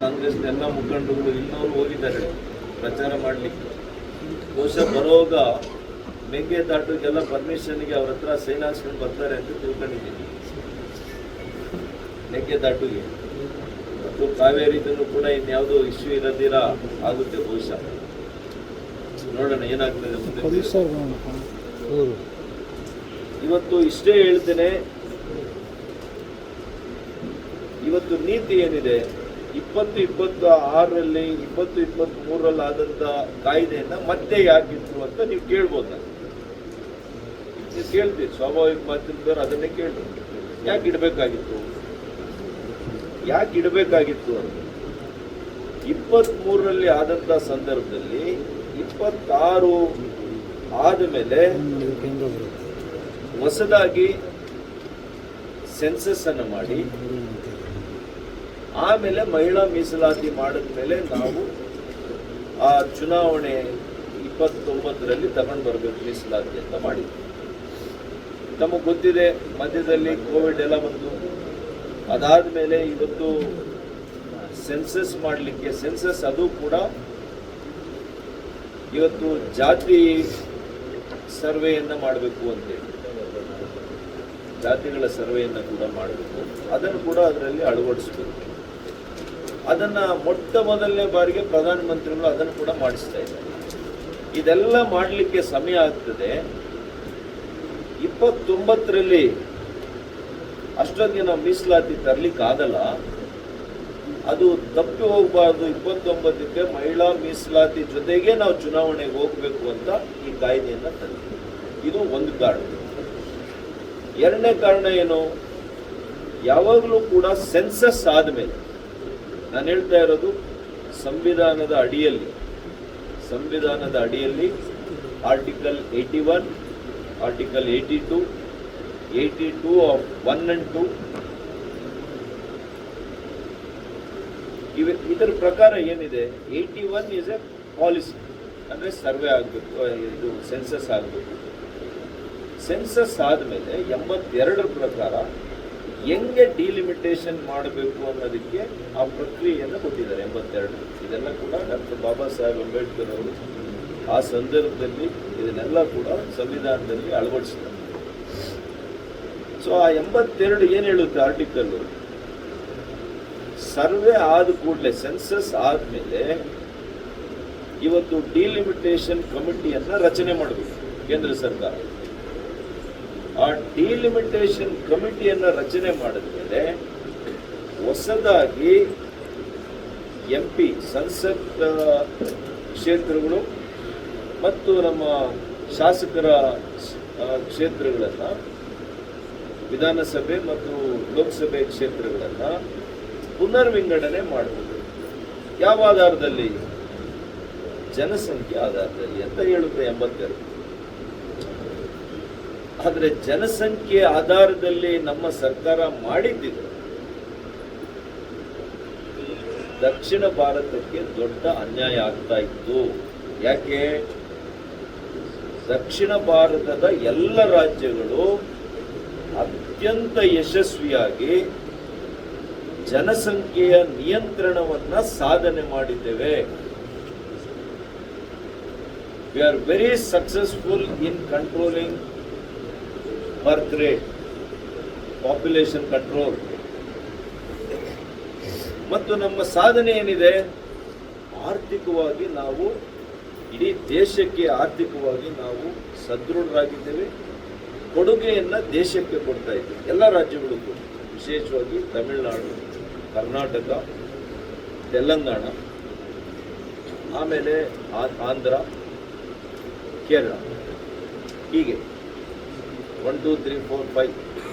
ಕಾಂಗ್ರೆಸ್ನ ಎಲ್ಲ ಮುಖಂಡರುಗಳು ಇನ್ನವರು ಹೋಗಿದ್ದಾರೆ ಪ್ರಚಾರ ಮಾಡಲಿಕ್ಕೆ. ಬಹುಶಃ ಬರೋವಾಗ ಮೇಕೆದಾಟುಗೆಲ್ಲ ಪರ್ಮಿಷನ್ಗೆ ಅವ್ರ ಹತ್ರ ಸೈನ್ ಹಾಕ್ಸ್ಕೊಂಡು ಬರ್ತಾರೆ ಅಂತ ತಿಳ್ಕೊಂಡಿದ್ದೀನಿ. ಮೇಕೆದಾಟುಗೆ ಮತ್ತು ಕಾವೇರಿದನ್ನು ಕೂಡ ಇನ್ಯಾವುದೋ ಇಶ್ಯೂ ಇರೋದಿರ ಆಗುತ್ತೆ ಬಹುಶಃ. ನೋಡೋಣ ಏನಾಗ್ತದೆ ಮುಂದೆ. ಇವತ್ತು ಇಷ್ಟೇ ಹೇಳ್ತೇನೆ, ಇವತ್ತು ನೀತಿ ಏನಿದೆ 2026ರಲ್ಲಿ 2023ರಲ್ಲಿ ಆದಂತ ಕಾಯ್ದೆಯನ್ನ ಮತ್ತೆ ಯಾಕಿತ್ತು ಅಂತ ನೀವು ಕೇಳ್ಬೋದು. ನೀವು ಕೇಳ್ತೀವಿ, ಸ್ವಾಭಾವಿಕ ಮಾಧ್ಯಮದವರು ಅದನ್ನೇ ಕೇಳಿ ಯಾಕೆ ಇಡಬೇಕಾಗಿತ್ತು ಅಂತ. 23ರಲ್ಲಿ ಆದಂತ ಸಂದರ್ಭದಲ್ಲಿ 26 ಆದಮೇಲೆ ಹೊಸದಾಗಿ ಸೆನ್ಸಸ್ ಅನ್ನು ಮಾಡಿ ಆಮೇಲೆ ಮಹಿಳಾ ಮೀಸಲಾತಿ ಮಾಡಿದ್ಮೇಲೆ ನಾವು ಆ ಚುನಾವಣೆ 29ರಲ್ಲಿ ತಗೊಂಡು ಬರಬೇಕು ಮೀಸಲಾತಿ ಅಂತ ಮಾಡಿದ್ವಿ. ನಮಗೆ ಗೊತ್ತಿದೆ, ಮಧ್ಯದಲ್ಲಿ ಕೋವಿಡ್ ಎಲ್ಲ ಬಂತು. ಅದಾದ್ಮೇಲೆ ಇವತ್ತು ಸೆನ್ಸಸ್ ಮಾಡಲಿಕ್ಕೆ ಸೆನ್ಸಸ್ ಅದು ಕೂಡ ಇವತ್ತು ಜಾತಿ ಸರ್ವೆಯನ್ನ ಮಾಡಬೇಕು ಅಂತೇಳಿ, ಜಾತಿಗಳ ಸರ್ವೆಯನ್ನ ಕೂಡ ಮಾಡಬೇಕು, ಅದನ್ನು ಕೂಡ ಅದರಲ್ಲಿ ಅಳವಡಿಸಬೇಕು. ಅದನ್ನ ಮೊಟ್ಟ ಮೊದಲನೇ ಬಾರಿಗೆ ಪ್ರಧಾನಮಂತ್ರಿಗಳು ಅದನ್ನು ಕೂಡ ಮಾಡಿಸ್ತಾ ಇದ್ದಾರೆ. ಇದೆಲ್ಲ ಮಾಡಲಿಕ್ಕೆ ಸಮಯ ಆಗ್ತದೆ. 29ರಲ್ಲಿ ಅಷ್ಟೊಂದಿಗೆ ನಾವು ಮೀಸಲಾತಿ ತರಲಿಕ್ಕೆ ಆಗಲ್ಲ. ಅದು ತಪ್ಪಿ ಹೋಗಬಾರ್ದು. 29ಕ್ಕೆ ಮಹಿಳಾ ಮೀಸಲಾತಿ ಜೊತೆಗೆ ನಾವು ಚುನಾವಣೆಗೆ ಹೋಗಬೇಕು ಅಂತ ಈ ಕಾಯ್ದೆಯನ್ನ ತಂದಿದೆ. ಇದು ಒಂದು ಕಾರಣ. ಎರಡನೇ ಕಾರಣ ಏನು, ಯಾವಾಗಲೂ ಕೂಡ ಸೆನ್ಸಸ್ ಆದಮೇಲೆ, ನಾನು ಹೇಳ್ತಾ ಇರೋದು ಸಂವಿಧಾನದ ಅಡಿಯಲ್ಲಿ ಆರ್ಟಿಕಲ್ 81, ಆರ್ಟಿಕಲ್ 82 ಆಫ್ 1 and 2 ಇದರ ಪ್ರಕಾರ ಏನಿದೆ, 81 ಇಸ್ ಎ ಪಾಲಿಸಿ, ಅಂದ್ರೆ ಸರ್ವೆ ಆಗಬೇಕು, ಇದು ಸೆನ್ಸಸ್ ಆಗಬೇಕು. ಸೆನ್ಸಸ್ ಆದಮೇಲೆ 82ರ ಪ್ರಕಾರ ಹೆಂಗೆ ಡಿಲಿಮಿಟೇಷನ್ ಮಾಡಬೇಕು ಅನ್ನೋದಕ್ಕೆ ಆ ಪ್ರಕ್ರಿಯೆಯನ್ನು ಕೊಟ್ಟಿದ್ದಾರೆ. 82 ಇದೆಲ್ಲ ಕೂಡ ಡಾಕ್ಟರ್ ಬಾಬಾ ಸಾಹೇಬ್ ಅಂಬೇಡ್ಕರ್ ಅವರು ಆ ಸಂದರ್ಭದಲ್ಲಿ ಇದನ್ನೆಲ್ಲ ಕೂಡ ಸಂವಿಧಾನದಲ್ಲಿ ಅಳವಡಿಸಿದ್ದಾರೆ. ಸೊ ಆ 82 ಏನು ಹೇಳುತ್ತೆ ಆರ್ಟಿಕಲ್, ಸರ್ವೆ ಆದ ಕೂಡಲೇ ಸೆನ್ಸಸ್ ಆದಮೇಲೆ ಇವತ್ತು ಡಿಲಿಮಿಟೇಷನ್ ಕಮಿಟಿಯನ್ನ ರಚನೆ ಮಾಡಬೇಕು ಕೇಂದ್ರ ಸರ್ಕಾರ. ಆ ಡಿಲಿಮಿಟೇಷನ್ ಕಮಿಟಿಯನ್ನ ರಚನೆ ಮಾಡಿದ್ಮೇಲೆ ಹೊಸದಾಗಿ MP ಸಂಸತ್ ಕ್ಷೇತ್ರಗಳು ಮತ್ತು ನಮ್ಮ ಶಾಸಕರ ಕ್ಷೇತ್ರಗಳನ್ನ, ವಿಧಾನಸಭೆ ಮತ್ತು ಲೋಕಸಭೆ ಕ್ಷೇತ್ರಗಳನ್ನ ಪುನರ್ವಿಂಗಡಣೆ ಮಾಡಬಹುದು. ಯಾವ ಆಧಾರದಲ್ಲಿ? ಜನಸಂಖ್ಯೆ ಆಧಾರದಲ್ಲಿ ಅಂತ ಹೇಳುತ್ತೆ 82. ಆದರೆ ಜನಸಂಖ್ಯೆ ಆಧಾರದಲ್ಲಿ ನಮ್ಮ ಸರ್ಕಾರ ಮಾಡಿದ್ದಿದ್ರೆ ದಕ್ಷಿಣ ಭಾರತಕ್ಕೆ ದೊಡ್ಡ ಅನ್ಯಾಯ ಆಗ್ತಾ ಇತ್ತು. ಯಾಕೆ? ದಕ್ಷಿಣ ಭಾರತದ ಎಲ್ಲ ರಾಜ್ಯಗಳು ಅತ್ಯಂತ ಯಶಸ್ವಿಯಾಗಿ ಜನಸಂಖ್ಯೆಯ ನಿಯಂತ್ರಣವನ್ನ ಸಾಧನೆ ಮಾಡಿದ್ದೇವೆ. We are very successful in controlling birth rate, population control. ಮತ್ತು ನಮ್ಮ ಸಾಧನೆ ಏನಿದೆ, ಆರ್ಥಿಕವಾಗಿ ನಾವು ಇಡೀ ದೇಶಕ್ಕೆ ಆರ್ಥಿಕವಾಗಿ ನಾವು ಸದೃಢರಾಗಿದ್ದೇವೆ. ಕೊಡುಗೆಯನ್ನ ದೇಶಕ್ಕೆ ಕೊಡ್ತಾ ಇದ್ದೀವಿ ಎಲ್ಲ ರಾಜ್ಯಗಳಿಗೂ, ವಿಶೇಷವಾಗಿ ತಮಿಳುನಾಡು, ಕರ್ನಾಟಕ, ತೆಲಂಗಾಣ, ಆಮೇಲೆ ಆಂಧ್ರ, ಕೇರಳ, ಹೀಗೆ 1 2 3 4 5